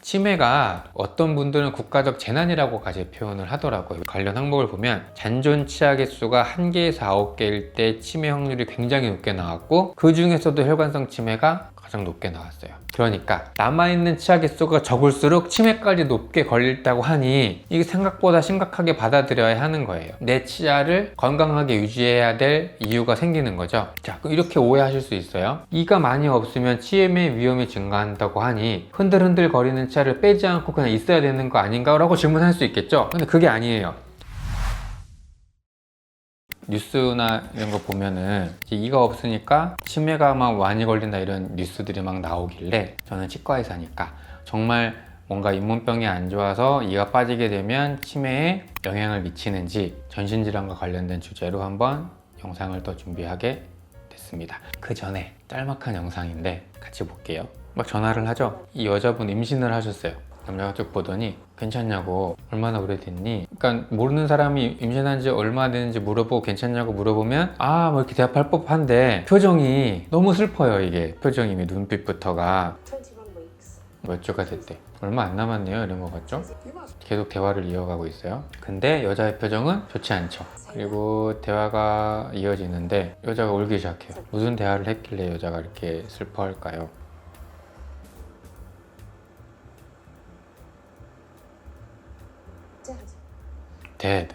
치매가 어떤 분들은 국가적 재난이라고까지 표현을 하더라고요. 관련 항목을 보면 잔존 치아 개수가 1개에서 9개일 때 치매 확률이 굉장히 높게 나왔고, 그 중에서도 혈관성 치매가 가장 높게 나왔어요. 그러니까 남아있는 치아 개수가 적을수록 치매까지 높게 걸린다고 하니 이게 생각보다 심각하게 받아들여야 하는 거예요. 내 치아를 건강하게 유지해야 될 이유가 생기는 거죠. 자, 이렇게 오해하실 수 있어요. 이가 많이 없으면 치매 위험이 증가한다고 하니 흔들흔들 거리는 치아를 빼지 않고 그냥 있어야 되는 거 아닌가? 라고 질문할 수 있겠죠. 근데 그게 아니에요. 뉴스나 이런 거 보면은 이가 없으니까 치매가 막 많이 걸린다 이런 뉴스들이 막 나오길래, 저는 치과 의사니까 정말 뭔가 잇몸병이 안 좋아서 이가 빠지게 되면 치매에 영향을 미치는지 전신질환과 관련된 주제로 한번 영상을 또 준비하게 됐습니다. 그 전에 짤막한 영상인데 같이 볼게요. 막 전화를 하죠. 이 여자분 임신을 하셨어요. 남자가 쭉 보더니 괜찮냐고, 얼마나 오래됐니? 그러니까 모르는 사람이 임신한 지 얼마나 됐는지 물어보고 괜찮냐고 물어보면 뭐 이렇게 대답할 법한데 표정이 너무 슬퍼요. 이게 표정이, 눈빛부터가. 21 weeks. 몇 주가 됐대. 얼마 안 남았네요. 이런 거 같죠? 계속 대화를 이어가고 있어요. 근데 여자의 표정은 좋지 않죠. 그리고 대화가 이어지는데 여자가 울기 시작해요. 무슨 대화를 했길래 여자가 이렇게 슬퍼할까요? 데드.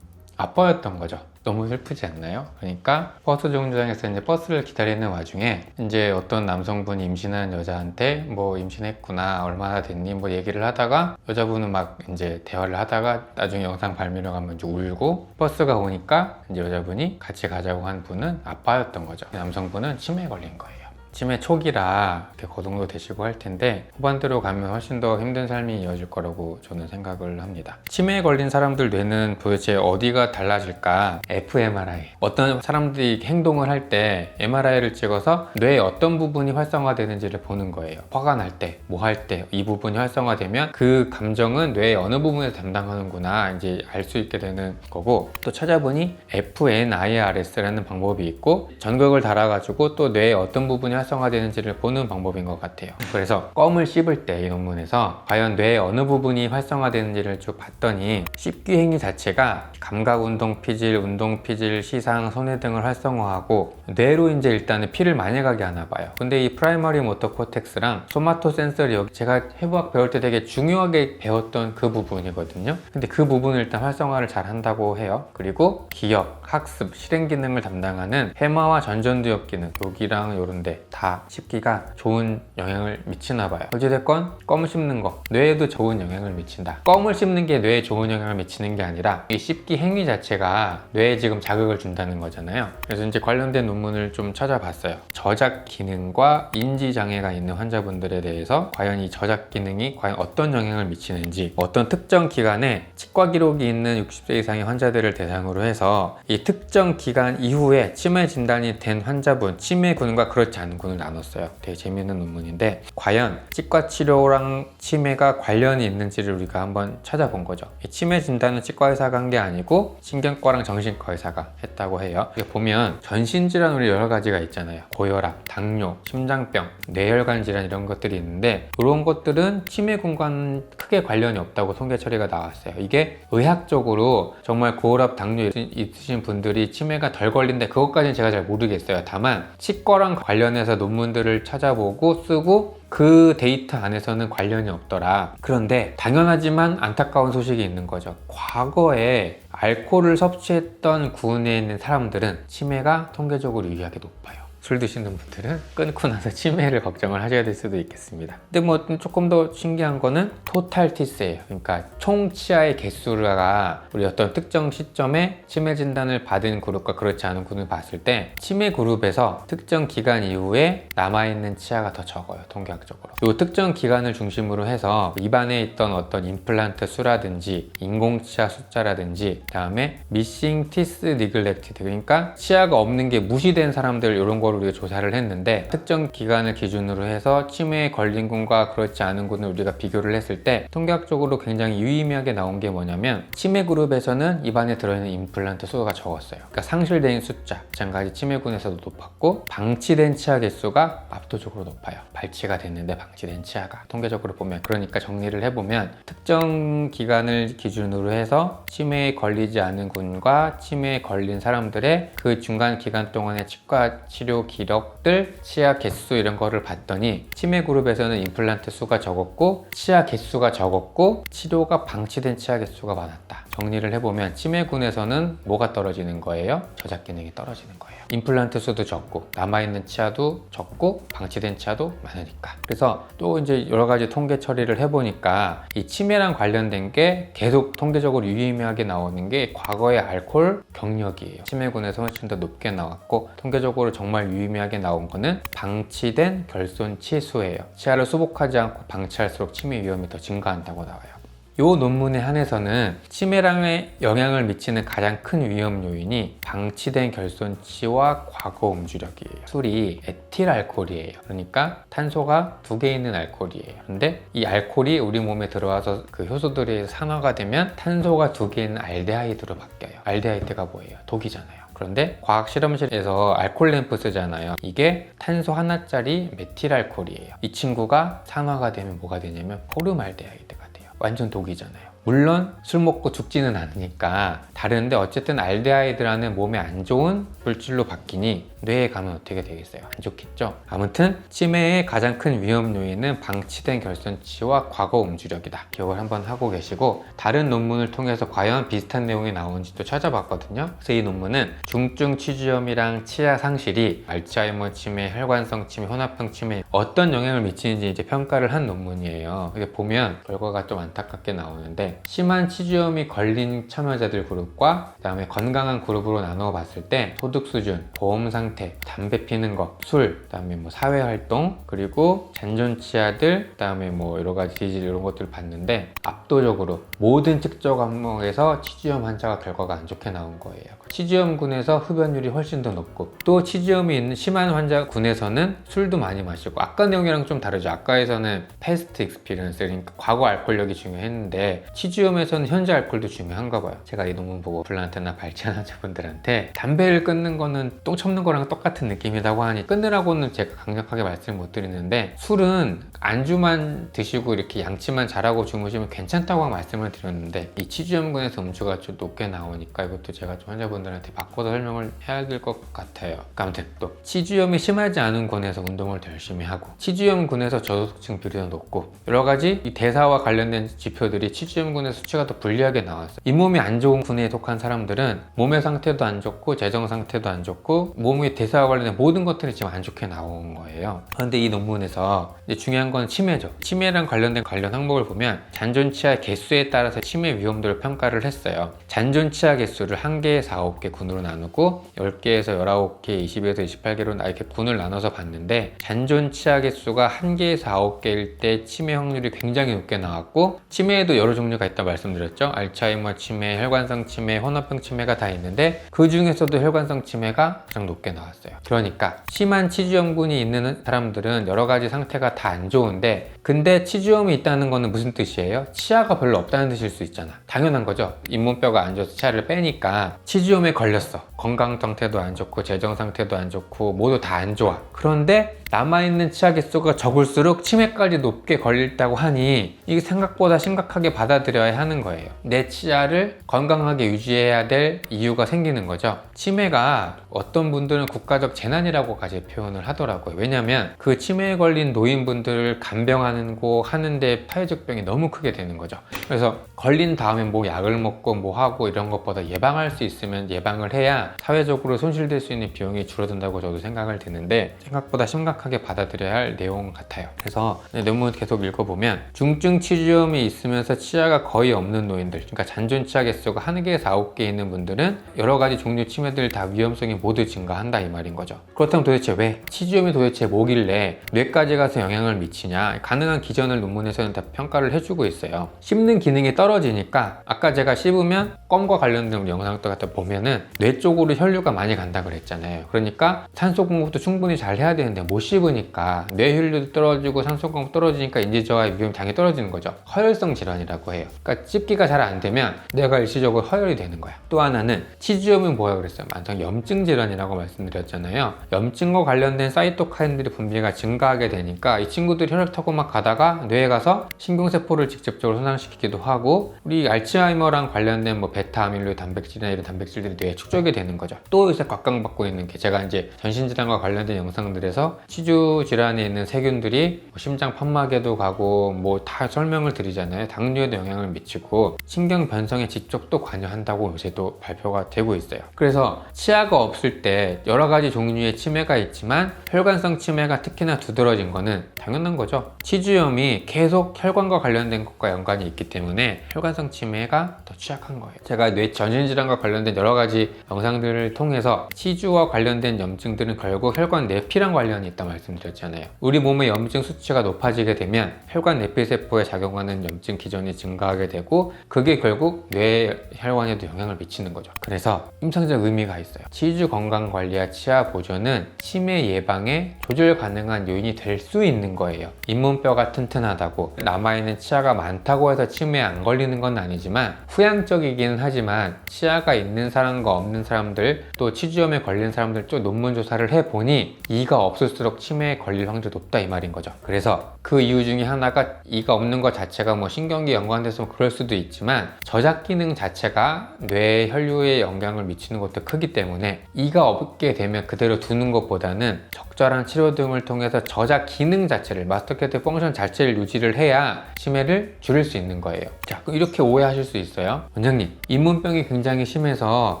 아빠였던 거죠. 너무 슬프지 않나요? 그러니까 버스 정류장에서 이제 버스를 기다리는 와중에 이제 어떤 남성분이 임신한 여자한테 뭐 임신했구나, 얼마나 됐니, 뭐 얘기를 하다가 여자분은 막 이제 대화를 하다가 나중에 영상 발매로 가면 이제 울고, 버스가 오니까 이제 여자분이 같이 가자고 한 분은 아빠였던 거죠. 남성분은 치매에 걸린 거예요. 치매 초기라 이렇게 거동도 되시고 할 텐데 후반대로 가면 훨씬 더 힘든 삶이 이어질 거라고 저는 생각을 합니다. 치매에 걸린 사람들 뇌는 도대체 어디가 달라질까? fMRI. 어떤 사람들이 행동을 할 때 MRI를 찍어서 뇌의 어떤 부분이 활성화되는지를 보는 거예요. 화가 날 때, 뭐 할 때 이 부분이 활성화되면 그 감정은 뇌의 어느 부분에서 담당하는구나 이제 알 수 있게 되는 거고, 또 찾아보니 FNIRS라는 방법이 있고 전극을 달아가지고 또 뇌의 어떤 부분이 활성화되는지를 보는 방법인 것 같아요. 그래서 껌을 씹을 때 이 논문에서 과연 뇌의 어느 부분이 활성화되는지를 쭉 봤더니 씹기 행위 자체가 감각운동피질, 운동피질, 시상, 손해 등을 활성화하고 뇌로 이제 일단은 피를 많이 가게 하나 봐요. 근데 이 프라이머리 모터 코텍스랑 소마토 센서리, 제가 해부학 배울 때 되게 중요하게 배웠던 그 부분이거든요. 근데 그 부분을 일단 활성화를 잘 한다고 해요. 그리고 기억, 학습, 실행 기능을 담당하는 해마와 전전두엽 기능, 여기랑 요런데 다 씹기가 좋은 영향을 미치나 봐요. 어찌됐건 껌을 씹는 거 뇌에도 좋은 영향을 미친다. 껌을 씹는 게 뇌에 좋은 영향을 미치는 게 아니라 이 씹기 행위 자체가 뇌에 지금 자극을 준다는 거잖아요. 그래서 이제 관련된 논문을 좀 찾아봤어요. 저작 기능과 인지 장애가 있는 환자분들에 대해서 과연 이 저작 기능이 과연 어떤 영향을 미치는지, 어떤 특정 기간에 치과 기록이 있는 60세 이상의 환자들을 대상으로 해서 이 특정 기간 이후에 치매 진단이 된 환자분, 치매군과 그렇지 않은 군을 나눴어요. 되게 재미있는 논문인데 과연 치과 치료랑 치매가 관련이 있는지를 우리가 한번 찾아본 거죠. 이 치매 진단은 치과 의사가 한 게 아니고 신경과랑 정신과 의사가 했다고 해요. 이게 보면 전신질환 우리 여러 가지가 있잖아요. 고혈압, 당뇨, 심장병, 뇌혈관 질환 이런 것들이 있는데 이런 것들은 치매군과는 크게 관련이 없다고 통계 처리가 나왔어요. 이게 의학적으로 정말 고혈압, 당뇨 있으신 분들이 치매가 덜 걸린다, 그것까지는 제가 잘 모르겠어요. 다만 치과랑 관련해서 논문들을 찾아보고 쓰고 그 데이터 안에서는 관련이 없더라. 그런데 당연하지만 안타까운 소식이 있는 거죠. 과거에 알코올을 섭취했던 군에 있는 사람들은 치매가 통계적으로 유의하게 높아요. 술 드시는 분들은 끊고 나서 치매를 걱정을 하셔야 될 수도 있겠습니다. 근데 뭐 조금 더 신기한 거는 토탈 티스예요. 그러니까 총 치아의 개수가 우리 어떤 특정 시점에 치매 진단을 받은 그룹과 그렇지 않은 그룹을 봤을 때 치매 그룹에서 특정 기간 이후에 남아있는 치아가 더 적어요. 통계학적으로. 이 특정 기간을 중심으로 해서 입안에 있던 어떤 임플란트 수라든지 인공치아 숫자라든지, 다음에 미싱 티스 니글렉티드, 그러니까 치아가 없는 게 무시된 사람들, 이런 거로 걸 우리가 조사를 했는데 특정 기간을 기준으로 해서 치매에 걸린 군과 그렇지 않은 군을 우리가 비교를 했을 때 통계학적으로 굉장히 유의미하게 나온 게 뭐냐면 치매 그룹에서는 입안에 들어있는 임플란트 수가 적었어요. 그러니까 상실된 숫자 마찬가지 치매군에서도 높았고 방치된 치아 개수가 압도적으로 높아요. 발치가 됐는데 방치된 치아가 통계적으로 보면 그러니까 정리를 해보면 특정 기간을 기준으로 해서 치매에 걸리지 않은 군과 치매에 걸린 사람들의 그 중간 기간 동안의 치과 치료 기록들 치아 개수 이런 거를 봤더니 치매 그룹에서는 임플란트 수가 적었고 치아 개수가 적었고 치료가 방치된 치아 개수가 많았다. 정리를 해보면 치매군에서는 뭐가 떨어지는 거예요? 저작 기능이 떨어지는 거예요. 임플란트 수도 적고 남아있는 치아도 적고 방치된 치아도 많으니까. 그래서 또 이제 여러 가지 통계 처리를 해보니까 이 치매랑 관련된 게 계속 통계적으로 유의미하게 나오는 게 과거의 알코올 경력이에요. 치매군에서 훨씬 더 높게 나왔고 통계적으로 정말 유의미하게 나온 거는 방치된 결손 치수예요. 치아를 수복하지 않고 방치할수록 치매 위험이 더 증가한다고 나와요. 이 논문에 한해서는 치매랑에 영향을 미치는 가장 큰 위험 요인이 방치된 결손치와 과거 음주력이에요. 술이 에틸알코올이에요. 그러니까 탄소가 2개 있는 알코올이에요. 근데 이 알코올이 우리 몸에 들어와서 그 효소들이 산화가 되면 탄소가 2개 있는 알데하이드로 바뀌어요. 알데하이드가 뭐예요? 독이잖아요. 그런데 과학 실험실에서 알코올 램프 쓰잖아요. 이게 탄소 하나짜리 메틸알코올이에요. 이 친구가 산화가 되면 뭐가 되냐면 포름알데하이드가 돼요. 완전 독이잖아요. 물론 술 먹고 죽지는 않으니까 다른데 어쨌든 알데하이드라는 몸에 안 좋은 물질로 바뀌니 뇌에 가면 어떻게 되겠어요? 안 좋겠죠? 아무튼 치매의 가장 큰 위험 요인은 방치된 결손치와 과거 음주력이다. 기억을 한번 하고 계시고 다른 논문을 통해서 과연 비슷한 내용이 나오는지도 찾아봤거든요. 그래서 이 논문은 중증 치주염이랑 치아 상실이 알츠하이머 치매, 혈관성 치매, 혼합형 치매에 어떤 영향을 미치는지 이제 평가를 한 논문이에요. 이게 보면 결과가 좀 안타깝게 나오는데 심한 치주염이 걸린 참여자들 그룹과 그 다음에 건강한 그룹으로 나누어 봤을 때 소득 수준, 보험 상태, 담배 피는 거, 술, 그 다음에 뭐 사회활동, 그리고 잔존 치아들, 그 다음에 뭐 여러 가지 디질 이런 것들을 봤는데 압도적으로 모든 측정 항목에서 치주염 환자가 결과가 안 좋게 나온 거예요. 치주염군에서 흡연율이 훨씬 더 높고 또 치주염이 있는 심한 환자군에서는 술도 많이 마시고 아까 내용이랑 좀 다르죠. 아까에서는 패스트 익스피리언스 그러니까 과거 알코올력이 중요했는데 치주염에서는 현재 알코올도 중요한가 봐요. 제가 이 논문 보고 불란테나 발치한 환자분들한테 담배를 끊는 거는 똥 참는 거랑 똑같은 느낌이라고 하니 끊으라고는 제가 강력하게 말씀을 못 드리는데 술은 안주만 드시고 이렇게 양치만 잘하고 주무시면 괜찮다고 말씀을 드렸는데 이 치주염군에서 음주가 좀 높게 나오니까 이것도 제가 좀 환자분들한테 바꿔서 설명을 해야 될 것 같아요. 아무튼 또 치주염이 심하지 않은 군에서 운동을 더 열심히 하고 치주염군에서 저소득층 비율이 높고 여러 가지 이 대사와 관련된 지표들이 치주염군의 수치가 더 불리하게 나왔어요. 잇몸이 안 좋은 군에 속한 사람들은 몸의 상태도 안 좋고 재정 상태도 안 좋고 몸의 대사와 관련된 모든 것들이 지금 안 좋게 나온 거예요. 그런데 이 논문에서 이제 중요한 건 치매죠. 치매랑 관련된 관련 항목을 보면 잔존 치아 개수에 따라서 치매 위험도를 평가를 했어요. 잔존 치아 개수를 1개에서 9개 군으로 나누고 10개에서 19개, 20에서 28개로 이렇게 군을 나눠서 봤는데 잔존 치아 개수가 1개에서 9개일 때 치매 확률이 굉장히 높게 나왔고 치매에도 여러 종류가 있다고 말씀드렸죠. 알츠하이머 치매, 혈관성 치매, 혼합형 치매가 다 있는데 그 중에서도 혈관성 치매가 가장 높게 나왔어요. 그러니까 심한 치주염군이 있는 사람들은 여러 가지 상태가 다 안 좋은데 근데 치주염이 있다는 거는 무슨 뜻이에요? 치아가 별로 없다는 뜻일 수 있잖아. 당연한 거죠. 잇몸뼈가 안 좋아서 치아를 빼니까 치주염에 걸렸어. 건강 상태도 안 좋고 재정 상태도 안 좋고 모두 다 안 좋아. 그런데 남아있는 치아 개수가 적을수록 치매까지 높게 걸린다고 하니 이게 생각보다 심각하게 받아들여야 하는 거예요. 내 치아를 건강하게 유지해야 될 이유가 생기는 거죠. 치매가 어떤 분들은 국가적 재난이라고까지 표현을 하더라고요. 왜냐면 그 치매에 걸린 노인분들을 간병하는 거 하는데 사회적 병이 너무 크게 되는 거죠. 그래서 걸린 다음에 뭐 약을 먹고 뭐 하고 이런 것보다 예방할 수 있으면 예방을 해야 사회적으로 손실될 수 있는 비용이 줄어든다고 저도 생각을 드는데 생각보다 심각하게 받아들여야 할 내용 같아요. 그래서 논문 계속 읽어보면 중증 치주염이 있으면서 치아가 치아가 거의 없는 노인들, 그러니까 잔존 치아 개수가 1개에서 9개 있는 분들은 여러 가지 종류 치매들 다 위험성이 모두 증가한다 이 말인 거죠. 그렇다면 도대체 왜 치주염이 도대체 뭐길래 뇌까지 가서 영향을 미치냐? 가능한 기전을 논문에서는 다 평가를 해주고 있어요. 씹는 기능이 떨어지니까 아까 제가 씹으면 껌과 관련된 영상도 갖다 보면은 뇌 쪽으로 혈류가 많이 간다 그랬잖아요. 그러니까 산소 공급도 충분히 잘 해야 되는데 못 씹으니까 뇌 혈류도 떨어지고 산소 공급 떨어지니까 인지 저하의 위험이 당연히 떨어지는 거죠. 허혈성 질환이라고 해요. 그러니까 씹기가 잘 안 되면 뇌가 일시적으로 허혈이 되는 거야. 또 하나는 치주염은 뭐야 그랬어요? 만성 염증 질환이라고 말씀드렸잖아요. 염증과 관련된 사이토카인들이 분비가 증가하게 되니까 이 친구들이 혈액 타고 막 가다가 뇌에 가서 신경세포를 직접적으로 손상시키기도 하고, 우리 알츠하이머랑 관련된 뭐 베타 아밀로이드 단백질이나 이런 단백질들이 뇌에 축적이 되는 거죠. 또 요새 각광받고 있는 게, 제가 이제 전신질환과 관련된 영상들에서 치주 질환에 있는 세균들이 뭐 심장 판막에도 가고 뭐 다 설명을 드리잖아요. 당뇨에도 영향을 미치고 신경 변성에 직접 또 관여한다고 요새도 발표가 되고 있어요. 그래서 치아가 없을 때 여러 가지 종류의 치매가 있지만 혈관성 치매가 특히나 두드러진 거는 당연한 거죠. 치주염이 계속 혈관과 관련된 것과 연관이 있기 때문에 혈관성 치매가 더 취약한 거예요. 제가 뇌 전신질환과 관련된 여러 가지 영상들을 통해서 치주와 관련된 염증들은 결국 혈관 내피랑 관련이 있다고 말씀드렸잖아요. 우리 몸의 염증 수치가 높아지게 되면 혈관 내피세포에 작용하는 염증 기전이 증가하게 되고, 그게 결국 뇌 혈관에도 영향을 미치는 거죠. 그래서 임상적 의미가 있어요. 치주 건강 관리와 치아 보존은 치매 예방에 조절 가능한 요인이 될 수 있는 거예요. 잇몸뼈가 튼튼하다고 남아있는 치아가 많다고 해서 치매에 안 걸리는 건 아니지만, 후양적이기는 하지만 치아가 있는 사람과 없는 사람들, 또 치주염에 걸린 사람들 쪽 논문 조사를 해보니 이가 없을수록 치매에 걸릴 확률이 높다 이 말인 거죠. 그래서 그 이유 중에 하나가 이가 없는 것 자체가 뭐 신경계 연관돼서 그럴 수도 있지만, 저작 기능 자체가 뇌 혈류에 영향을 미치는 것도 크기 때문에 이가 없게 되면 그대로 두는 것보다는 적절한 치료 등을 통해서 저작 기능 자체를, 마스터캐트 펑션 자체를 유지를 해야 치매를 줄일 수 있는 거예요. 자, 이렇게 오해하실 수 있어요. 원장님, 잇몸병이 굉장히 심해서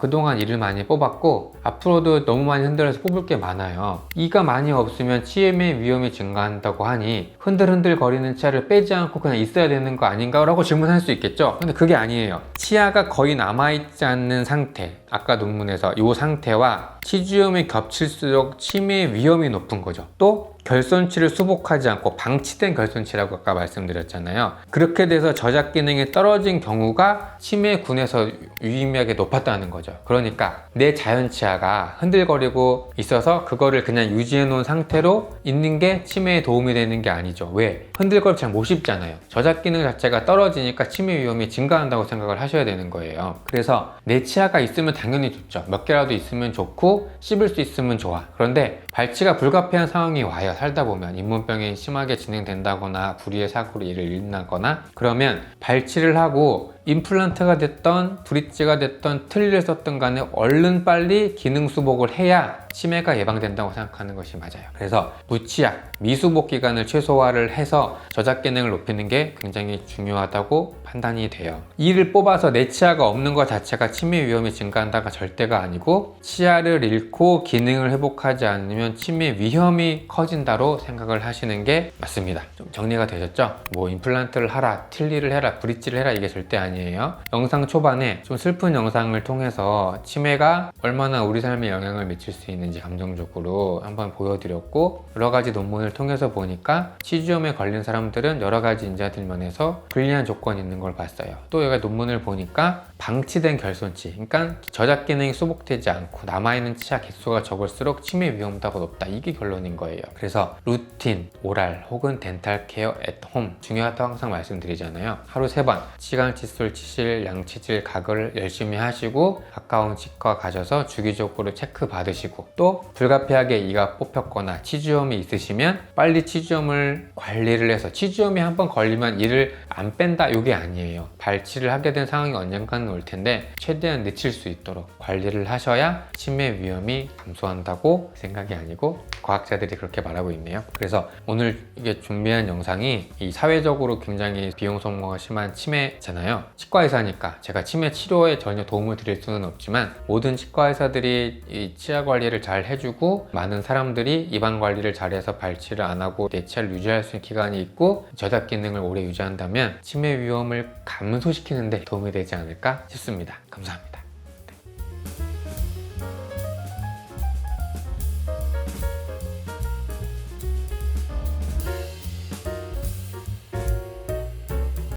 그동안 이를 많이 뽑았고 앞으로도 너무 많이 흔들어서 뽑을 게 많아요. 이가 많이 없으면 치매 위험이 증가한다고 하니 흔들흔들 거리는 치아를 빼지 않고 그냥 있어야 되는 거 아닌가? 라고 질문할 수 있겠죠? 근데 그게 아니에요. 치아가 거의 남아있지 않는 상태, 아까 논문에서 이 상태와 치주염이 겹칠수록 치매 위험이 높은 거죠. 또 결손치를 수복하지 않고 방치된 결손치라고 아까 말씀드렸잖아요. 그렇게 돼서 저작 기능이 떨어진 경우가 치매군에서 유의미하게 높았다는 거죠. 그러니까 내 자연 치아가 흔들거리고 있어서 그거를 그냥 유지해 놓은 상태로 있는 게 치매에 도움이 되는 게 아니죠. 왜? 흔들거리면 잘 못 씹잖아요. 저작 기능 자체가 떨어지니까 치매 위험이 증가한다고 생각을 하셔야 되는 거예요. 그래서 내 치아가 있으면 당연히 좋죠. 몇 개라도 있으면 좋고 씹을 수 있으면 좋아. 그런데 발치가 불가피한 상황이 와요. 살다 보면 잇몸병이 심하게 진행된다거나 불의의 사고로 이를 잃는다거나, 그러면 발치를 하고 임플란트가 됐던 브릿지가 됐던 틀니를 썼던 간에 얼른 빨리 기능 수복을 해야 치매가 예방된다고 생각하는 것이 맞아요. 그래서 무치약, 미수복 기간을 최소화를 해서 저작 기능을 높이는 게 굉장히 중요하다고 판단이 돼요. 이를 뽑아서 내 치아가 없는 것 자체가 치매 위험이 증가한다가 절대가 아니고, 치아를 잃고 기능을 회복하지 않으면 치매 위험이 커진다로 생각을 하시는 게 맞습니다. 좀 정리가 되셨죠? 뭐 임플란트를 하라, 틀니를 해라, 브릿지를 해라 이게 절대 아니에요. 영상 초반에 좀 슬픈 영상을 통해서 치매가 얼마나 우리 삶에 영향을 미칠 수 있는지 감정적으로 한번 보여드렸고, 여러 가지 논문을 통해서 보니까 치주염에 걸린 사람들은 여러 가지 인자들 면에서 불리한 조건이 있는 걸 봤어요. 또 여기 논문을 보니까 방치된 결손치, 그러니까 저작 기능이 수복되지 않고 남아있는 치아 개수가 적을수록 치매 위험도가 높다, 이게 결론인 거예요. 그래서 루틴, 오랄 혹은 덴탈 케어 앳 홈 중요하다고 항상 말씀드리잖아요. 하루 3번 치간, 칫솔, 치실, 양치질, 가글 열심히 하시고 가까운 치과 가셔서 주기적으로 체크 받으시고, 또 불가피하게 이가 뽑혔거나 치주염이 있으시면 빨리 치주염을 관리를 해서, 치주염이 한번 걸리면 이를 안 뺀다 이게 아니에요. 발치를 하게 된 상황이 언젠가는 올 텐데 최대한 늦출 수 있도록 관리를 하셔야 치매 위험이 감소한다고 생각이 아니고 과학자들이 그렇게 말하고 있네요. 그래서 오늘 이게 준비한 영상이 이 사회적으로 굉장히 비용 소모가 심한 치매잖아요. 치과 의사니까 제가 치매 치료에 전혀 도움을 드릴 수는 없지만 모든 치과 의사들이 이 치아 관리를 잘 해주고 많은 사람들이 입안 관리를 잘해서 발치를 안 하고 내 치아를 유지할 수 있는 기간이 있고 저작 기능을 오래 유지한다면 치매 위험을 감소시키는 데 도움이 되지 않을까 싶습니다. 감사합니다.